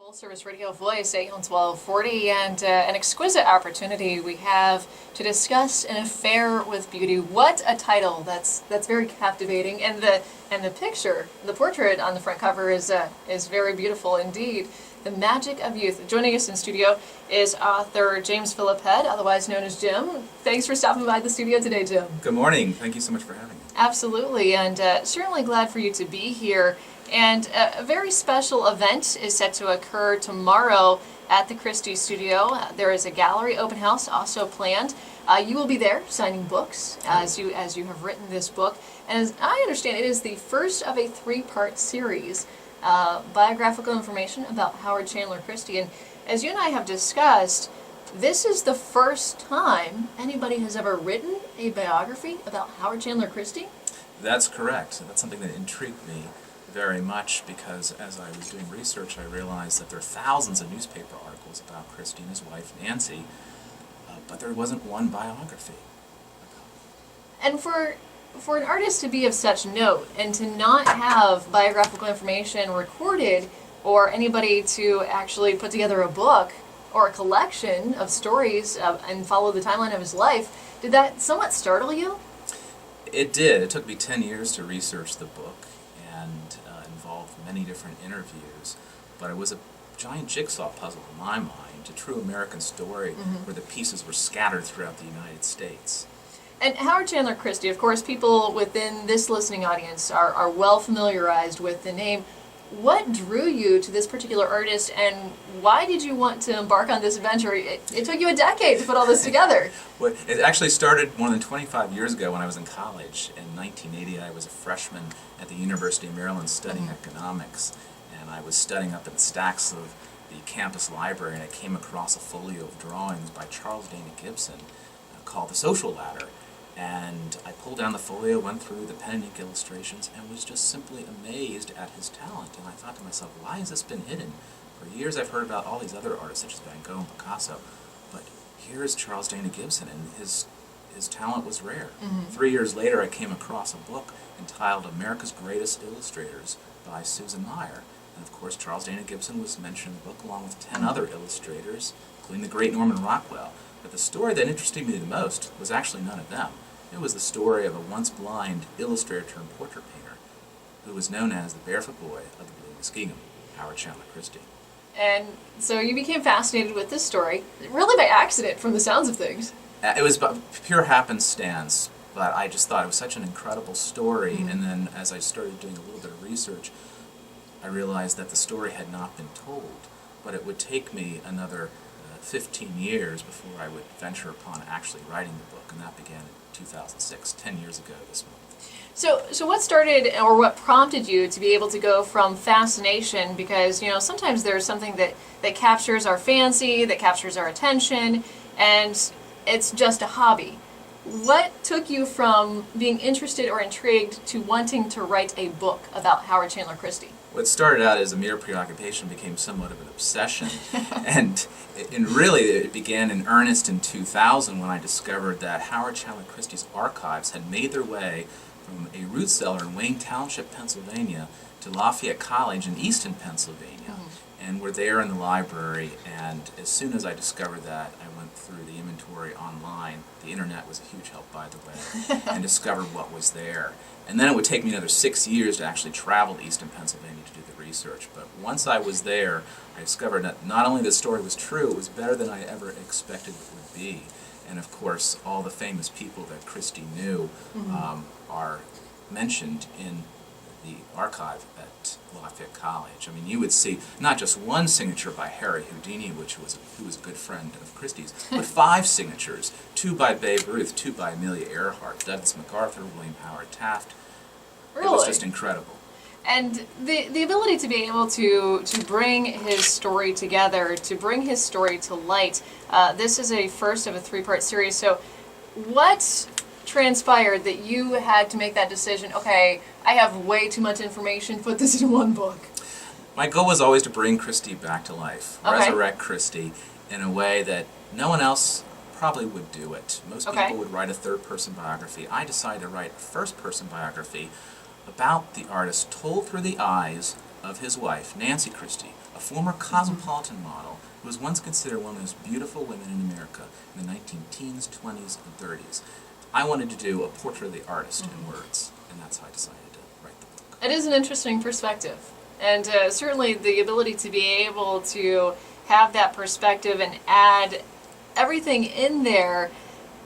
Full Service Radio Voice, AM 1240, and an exquisite opportunity we have to discuss An Affair with Beauty. What a title! That's very captivating, and the picture, the portrait on the front cover is very beautiful indeed. The Magic of Youth. Joining us in studio is author James Philip Head, otherwise known as Jim. Thanks for stopping by the studio today, Jim. Good morning. Thank you so much for having me. Absolutely, and certainly glad for you to be here. And a very special event is set to occur tomorrow at the Christy studio. There is a gallery open house also planned. You will be there signing books as you have written this book. And as I understand, it is the first of a three-part series, biographical information about Howard Chandler Christy. And as you and I have discussed, this is the first time anybody has ever written a biography about Howard Chandler Christy? That's correct. That's something that intrigued me very much because as I was doing research I realized that there are thousands of newspaper articles about Christy and his wife Nancy, but there wasn't one biography. And for an artist to be of such note and to not have biographical information recorded or anybody to actually put together a book or a collection of stories and follow the timeline of his life, did that somewhat startle you? It did. It took me 10 years to research the book and involved many different interviews, but it was a giant jigsaw puzzle in my mind, a true American story where the pieces were scattered throughout the United States. And Howard Chandler Christy, of course, people within this listening audience are well familiarized with the name. What drew you to this particular artist, and why did you want to embark on this adventure? It took you a decade to put all this together. Well, it actually started more than 25 years ago when I was in college. In 1980, I was a freshman at the University of Maryland studying economics, and I was studying up in the stacks of the campus library, and I came across a folio of drawings by Charles Dana Gibson called The Social Ladder. And I pulled down the folio, went through the pen and ink illustrations, and was just simply amazed at his talent. And I thought to myself, why has this been hidden? For years I've heard about all these other artists, such as Van Gogh and Picasso, but here is Charles Dana Gibson, and his talent was rare. 3 years later I came across a book entitled America's Greatest Illustrators by Susan Meyer. And of course Charles Dana Gibson was mentioned in the book along with 10 other illustrators, including the great Norman Rockwell. But the story that interested me the most was actually none of them. It was the story of a once blind illustrator turned portrait painter who was known as the Barefoot Boy of the Blue Muskingum, Howard Chandler Christy. And so you became fascinated with this story, really by accident from the sounds of things. It was pure happenstance, but I just thought it was such an incredible story, and then as I started doing a little bit of research, I realized that the story had not been told, but it would take me another 15 years before I would venture upon actually writing the book, and that began in 2006, 10 years ago this month. So what started, or what prompted you to be able to go from fascination, because, you know, sometimes there's something that captures our fancy, that captures our attention, and it's just a hobby. What took you from being interested or intrigued to wanting to write a book about Howard Chandler Christy? What started out as a mere preoccupation became somewhat of an obsession, and really it began in earnest in 2000 when I discovered that Howard Chandler Christy's archives had made their way from a root cellar in Wayne Township, Pennsylvania, to Lafayette College in Easton, Pennsylvania, and were there in the library. And as soon as I discovered that, I went through the inventory online. The internet was a huge help, by the way, and discovered what was there. And then it would take me another 6 years to actually travel to Easton, Pennsylvania to do the research. But once I was there, I discovered that not only the story was true, it was better than I ever expected it would be. And of course, all the famous people that Christy knew are mentioned in the archive at Lafayette College. I mean, you would see not just one signature by Harry Houdini, who was a good friend of Christy's, but 5 signatures, 2 by Babe Ruth, 2 by Amelia Earhart, Douglas MacArthur, William Howard Taft. Really? It was just incredible. And the ability to be able to bring his story together, to bring his story to light, this is a first of a 3-part series. So what transpired that you had to make that decision, okay, I have way too much information, put this in one book? My goal was always to bring Christy back to life, resurrect Christy in a way that no one else probably would do it. Most people would write a third-person biography. I decided to write a first-person biography about the artist told through the eyes of his wife, Nancy Christy, a former cosmopolitan model who was once considered one of the most beautiful women in America in the 19-teens, 20s, and 30s. I wanted to do a portrait of the artist in words, and that's how I decided to write the book. It is an interesting perspective, and certainly the ability to be able to have that perspective and add everything in there.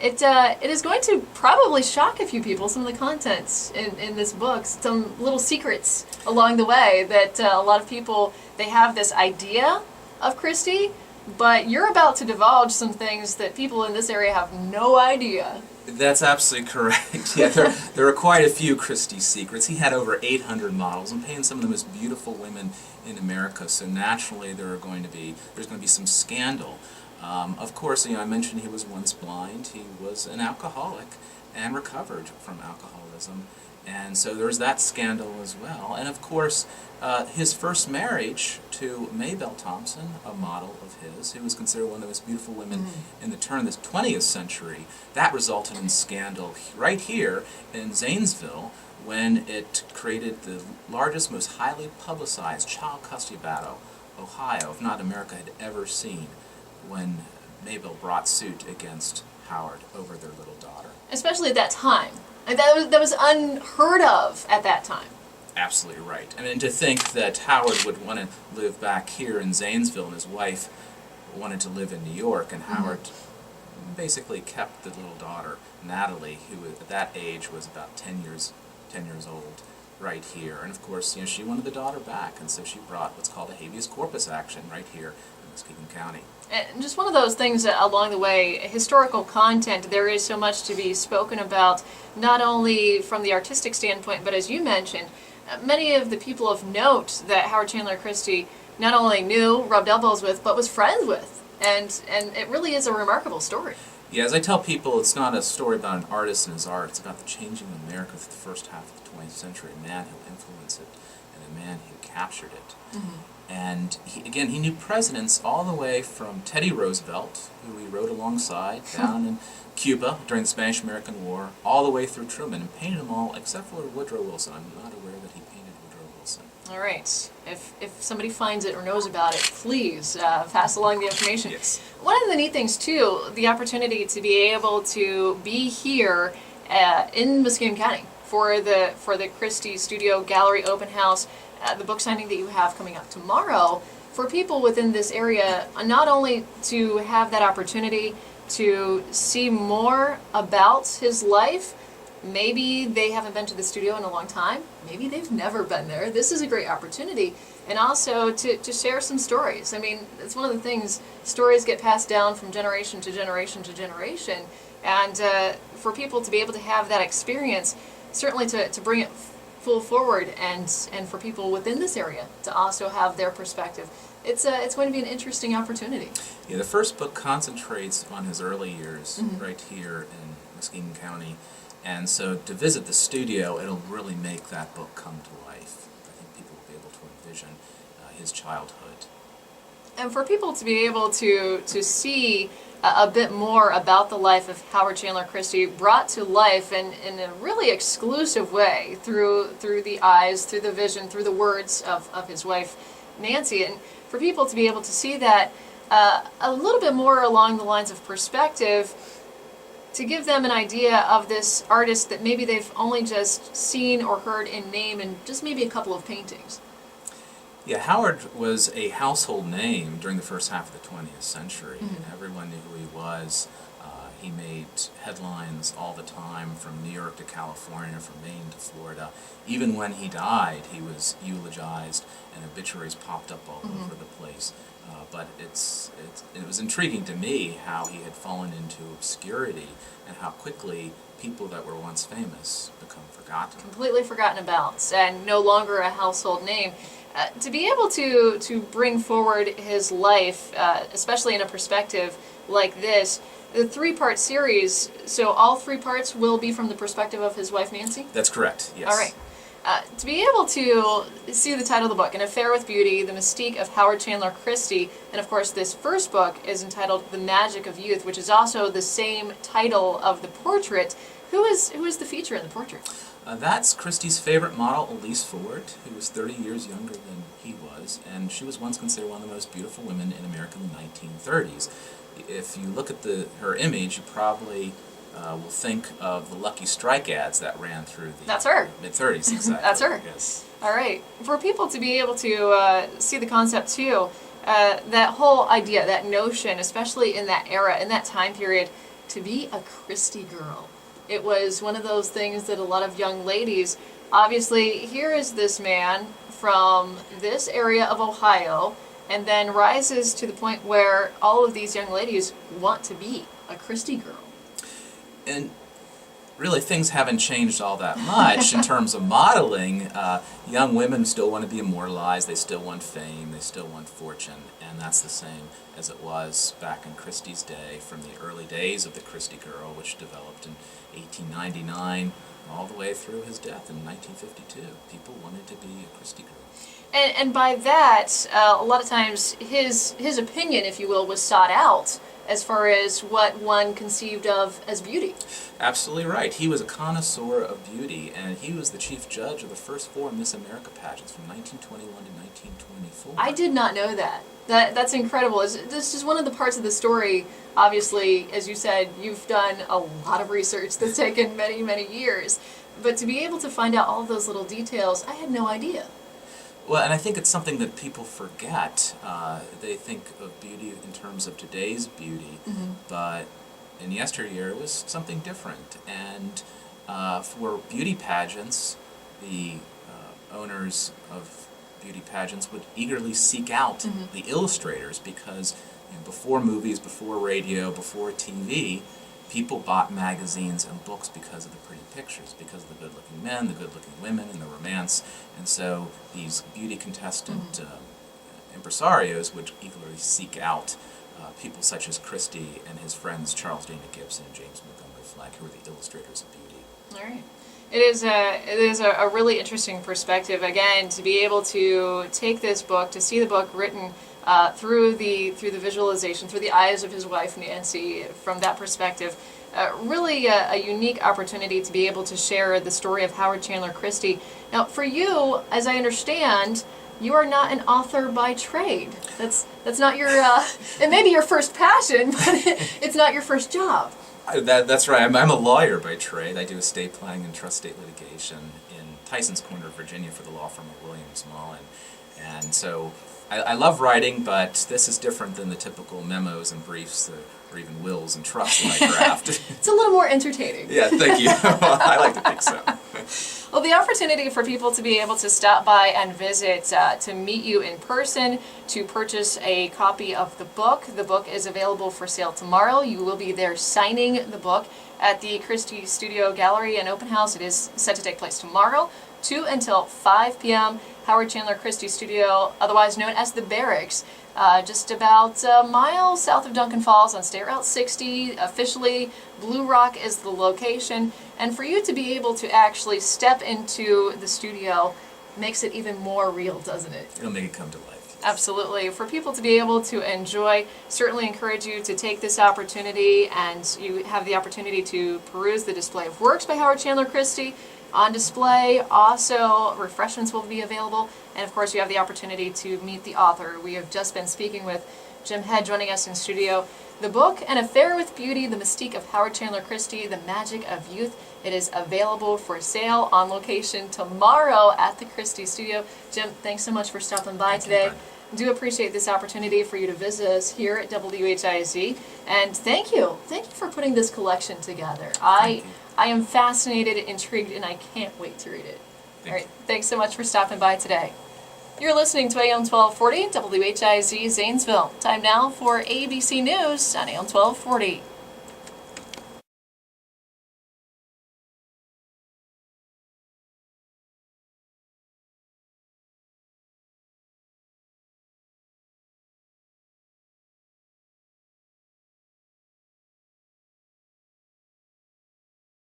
It is going to probably shock a few people, some of the contents in this book, some little secrets along the way that a lot of people, they have this idea of Christy, but you're about to divulge some things that people in this area have no idea. That's absolutely correct. Yeah, there are quite a few Christy secrets. He had over 800 models and painted some of the most beautiful women in America, so naturally there's going to be some scandal. Of course, I mentioned he was once blind. He was an alcoholic and recovered from alcoholism, and so there's that scandal as well. And of course, his first marriage to Maybelle Thompson, a model of his, who was considered one of the most beautiful women in the turn of the 20th century, that resulted in scandal right here in Zanesville, when it created the largest, most highly publicized child custody battle Ohio, if not America, had ever seen, when Maybelle brought suit against Howard over their little daughter. Especially at that time. And that was unheard of at that time. Absolutely right. I mean, to think that Howard would want to live back here in Zanesville and his wife wanted to live in New York, and Howard basically kept the little daughter, Natalie, who at that age was about 10 years old, right here. And of course, she wanted the daughter back, and so she brought what's called a habeas corpus action right here in Muskegon County. And just one of those things along the way, historical content, there is so much to be spoken about, not only from the artistic standpoint, but as you mentioned, many of the people of note that Howard Chandler Christy not only knew, rubbed elbows with, but was friends with. And it really is a remarkable story. Yeah, as I tell people, it's not a story about an artist and his art, it's about the changing of America for the first half of the 20th century, a man who influenced it and a man who captured it. And he knew presidents all the way from Teddy Roosevelt, who he rode alongside down in Cuba during the Spanish-American War, all the way through Truman, and painted them all except for Woodrow Wilson. I'm not aware that he painted Woodrow Wilson. All right. If somebody finds it or knows about it, please pass along the information. Yes. One of the neat things, too, the opportunity to be able to be here in Muskegon County for the Christy Studio Gallery Open House, the book signing that you have coming up tomorrow, for people within this area, not only to have that opportunity to see more about his life. Maybe they haven't been to the studio in a long time. Maybe they've never been there. This is a great opportunity. And also to share some stories. I mean, it's one of the things, stories get passed down from generation to generation to generation. And for people to be able to have that experience, certainly to bring it full forward, and for people within this area to also have their perspective. It's going to be an interesting opportunity. Yeah, the first book concentrates on his early years right here in Muskegon County. And so to visit the studio, it'll really make that book come to life. I think people will be able to envision his childhood. And for people to be able to see a bit more about the life of Howard Chandler Christy, brought to life in a really exclusive way through the eyes, through the vision, through the words of his wife, Nancy. And for people to be able to see that a little bit more along the lines of perspective, to give them an idea of this artist that maybe they've only just seen or heard in name and just maybe a couple of paintings. Yeah, Howard was a household name during the first half of the 20th century. Everyone knew who he was. He made headlines all the time, from New York to California, from Maine to Florida. Even when he died, he was eulogized, and obituaries popped up all over the place. But it was intriguing to me how he had fallen into obscurity, and how quickly people that were once famous become forgotten. Completely forgotten about, and no longer a household name. To be able to bring forward his life, especially in a perspective like this, the 3-part series, so all 3 parts will be from the perspective of his wife, Nancy? That's correct, yes. All right. To be able to see the title of the book, An Affair with Beauty, The Mystique of Howard Chandler Christy, and of course this first book is entitled The Magic of Youth, which is also the same title of the portrait Who is the feature in the portrait? That's Christy's favorite model, Elise Ford, who was 30 years younger than he was, and she was once considered one of the most beautiful women in America in the 1930s. If you look at her image, you probably will think of the Lucky Strike ads that ran through the That's her. mid-30s. Exactly. That's her. Yes. All right. For people to be able to see the concept too, that whole idea, that notion, especially in that era, in that time period, to be a Christy girl. It was one of those things that a lot of young ladies, obviously, here is this man from this area of Ohio, and then rises to the point where all of these young ladies want to be a Christy girl. And really, things haven't changed all that much in terms of modeling. Young women still want to be immortalized, they still want fame, they still want fortune, and that's the same as it was back in Christy's day, from the early days of the Christy girl, which developed in 1899, all the way through his death in 1952. People wanted to be a Christy girl. And by that, a lot of times his opinion, if you will, was sought out as far as what one conceived of as beauty. Absolutely right. He was a connoisseur of beauty, and he was the chief judge of the first 4 Miss America pageants from 1921 to 1924. I did not know that. That's incredible. This is one of the parts of the story. Obviously, as you said, you've done a lot of research that's taken many, many years. But to be able to find out all of those little details, I had no idea. Well, and I think it's something that people forget. They think of beauty in terms of today's beauty, but in yesteryear it was something different. And for beauty pageants, the owners of beauty pageants would eagerly seek out the illustrators, because before movies, before radio, before TV, people bought magazines and books because of the pretty pictures, because of the good-looking men, the good-looking women, and the romance. And so these beauty contestant impresarios would eagerly seek out people such as Christy and his friends Charles Dana Gibson and James Montgomery Flagg, who were the illustrators of beauty. All right. It is a really interesting perspective, again, to be able to take this book, to see the book written through the visualization, through the eyes of his wife Nancy, from that perspective. Really a unique opportunity to be able to share the story of Howard Chandler Christy. Now, for you, as I understand, you are not an author by trade. That's not your. It may be your first passion, but it's not your first job. That's right. I'm a lawyer by trade. I do estate planning and trust estate litigation in Tyson's Corner, Virginia, for the law firm of Williams Mullen. And so I love writing, but this is different than the typical memos and briefs or even wills and trusts that I draft. It's a little more entertaining. Yeah, thank you. I like to think so. Well, the opportunity for people to be able to stop by and visit, to meet you in person, to purchase a copy of the book. The book is available for sale tomorrow. You will be there signing the book at the Christy Studio Gallery and Open House. It is set to take place tomorrow, 2 until 5 p.m. Howard Chandler Christy Studio, otherwise known as the Barracks, just about a mile south of Duncan Falls on State Route 60. Officially, Blue Rock is the location. And for you to be able to actually step into the studio makes it even more real, doesn't it? It'll make it come to life. Absolutely. For people to be able to enjoy, certainly encourage you to take this opportunity, and you have the opportunity to peruse the display of works by Howard Chandler Christy on display. Also, refreshments will be available, and of course you have the opportunity to meet the author. We have just been speaking with Jim Head joining us in studio. The book, An Affair with Beauty, The Mystique of Howard Chandler Christy, The Magic of Youth. It is available for sale on location tomorrow at the Christy Studio. Jim, thanks so much for stopping by today. Do appreciate this opportunity for you to visit us here at WHIZ, and thank you for putting this collection together. I am fascinated, intrigued, and I can't wait to read it. All right, thanks so much for stopping by today. You're listening to AM 1240 WHIZ Zanesville. Time now for ABC News on AM 1240.